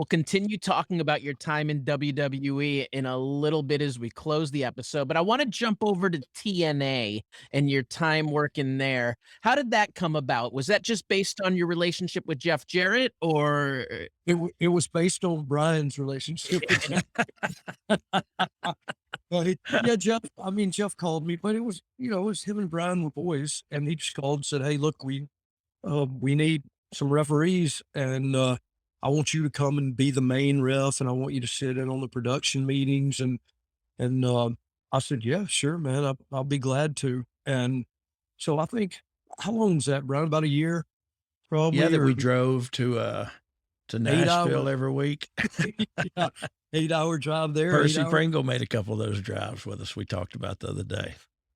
We'll continue talking about your time in WWE in a little bit as we close the episode, but I want to jump over to TNA and your time working there. How did that come about? Was that just based on your relationship with Jeff Jarrett or It was based on Brian's relationship with Jeff. Yeah, Jeff called me, but it was, it was him and Brian were boys, and he just called and said, "Hey, look, we need some referees, and I want you to come and be the main ref, and I want you to sit in on the production meetings." And I said, "Yeah, sure, man. I'll be glad to." And so I think, how long was that, Brian? About a year, Yeah, probably, that or we drove to 8 hour, Nashville every week. yeah, 8 hour drive there, eight Percy hours. Pringle made a couple of those drives with us we talked about the other day.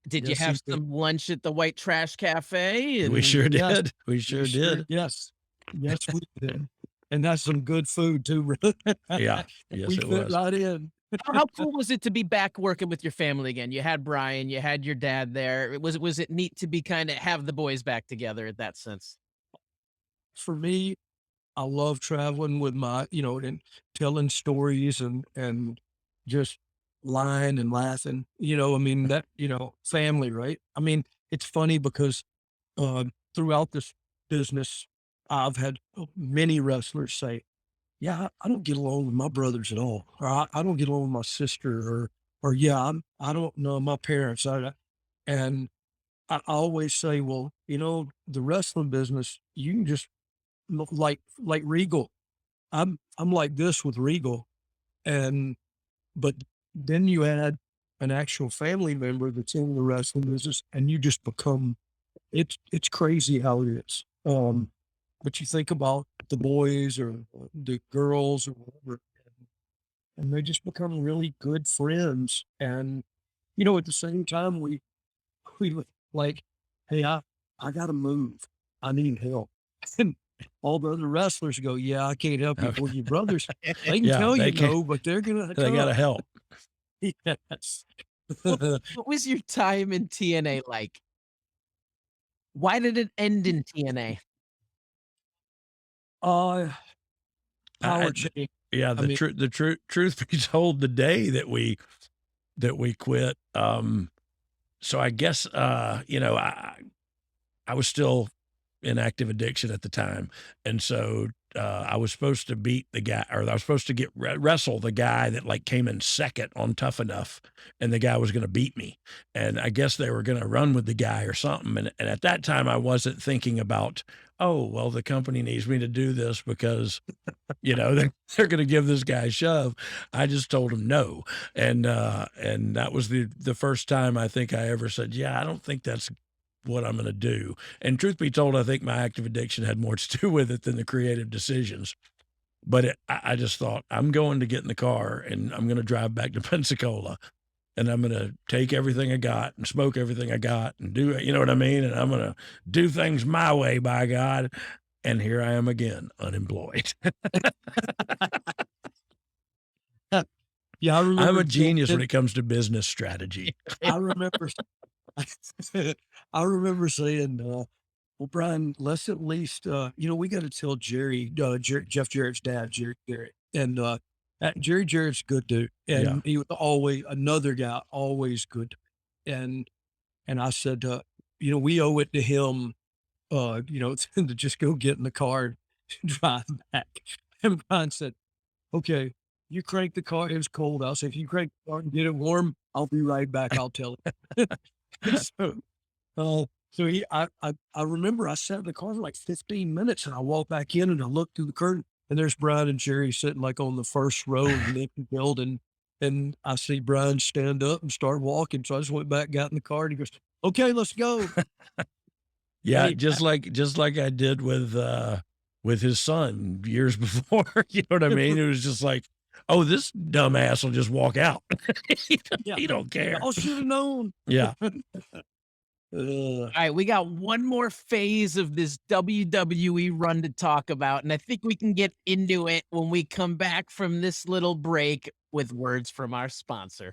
did you Yes, he have did. some lunch at the White Trash Cafe? We And sure Yes, did. We we sure sure, did. yes, yes, we did. And that's some good food too, bro. Yeah. Yes, We it fit was. right in. how cool was it to be back working with your family again? You had Brian, you had your dad there. Was it neat to be kind of have the boys back together in that sense? For me, I love traveling with and telling stories and just lying and laughing. I mean, family, right? I mean, it's funny because uh, throughout this business, I've had many wrestlers say, "Yeah, I don't get along with my brothers at all," or "I don't get along with my sister," or "Yeah, I don't know my parents." And I always say, "Well, the wrestling business, you can just like Regal. I'm like this with Regal, and but then you add an actual family member that's in the wrestling business, and you just become it's crazy how it is. But you think about the boys or the girls or whatever, and they just become really good friends. And at the same time, we like, hey, I got to move. I need help. And all the other wrestlers go, yeah, I can't help you. Okay. Well, your brothers, they can Yeah, tell they can but they're gonna they come. gotta help. Yes. What what was your time in TNA like? Why did it end in TNA? uh, I Power change. yeah, I mean, truth be told, the day that we quit, so I guess, I was still in active addiction at the time, and so, I was supposed to beat the guy, or I was supposed to get wrestle the guy that, like, came in second on Tough Enough, and the guy was gonna beat me, and I guess they were gonna run with the guy or something, and at that time, I wasn't thinking about, "Oh, well, the company needs me to do this because, they're gonna give this guy a shove." I just told him no, and that was the first time I think I ever said, "Yeah, I don't think that's what I'm gonna do." And truth be told, I think my active addiction had more to do with it than the creative decisions. But I just thought, I'm going to get in the car and I'm going to drive back to Pensacola and I'm going to take everything I got and smoke everything I got and do it. You know what I mean? And I'm going to do things my way, by God. And here I am again, unemployed. yeah, I I'm remember a genius when saying, it comes to business strategy. I remember, I remember saying, well, Brian, let's at least, we got to tell Jerry, Jeff Jarrett's dad, Jerry Jarrett, and Jerry Jarrett's a good dude, Yeah. and he was always another guy, always good. And and I said, we owe it to him, to just go get in the car and drive back. And Brian said, "Okay, you crank the car." It was cold. I said, "If you crank the car and get it warm, I'll be right back. I'll tell him." So I remember I sat in the car for like 15 minutes and I walked back in and I looked through the curtain and there's Brian and Jerry sitting like on the first row of an empty building. And I see Brian stand up and start walking. So I just went back, got in the car and he goes, "Okay, let's go." Yeah, Hey, just like I did with his son years before, you know what I mean? It was just like, "Oh, this dumbass will just walk out." He don't yeah, he don't care. y'all should have known. Yeah. Uh, All right, we got one more phase of this WWE run to talk about, and I think we can get into it when we come back from this little break with words from our sponsor.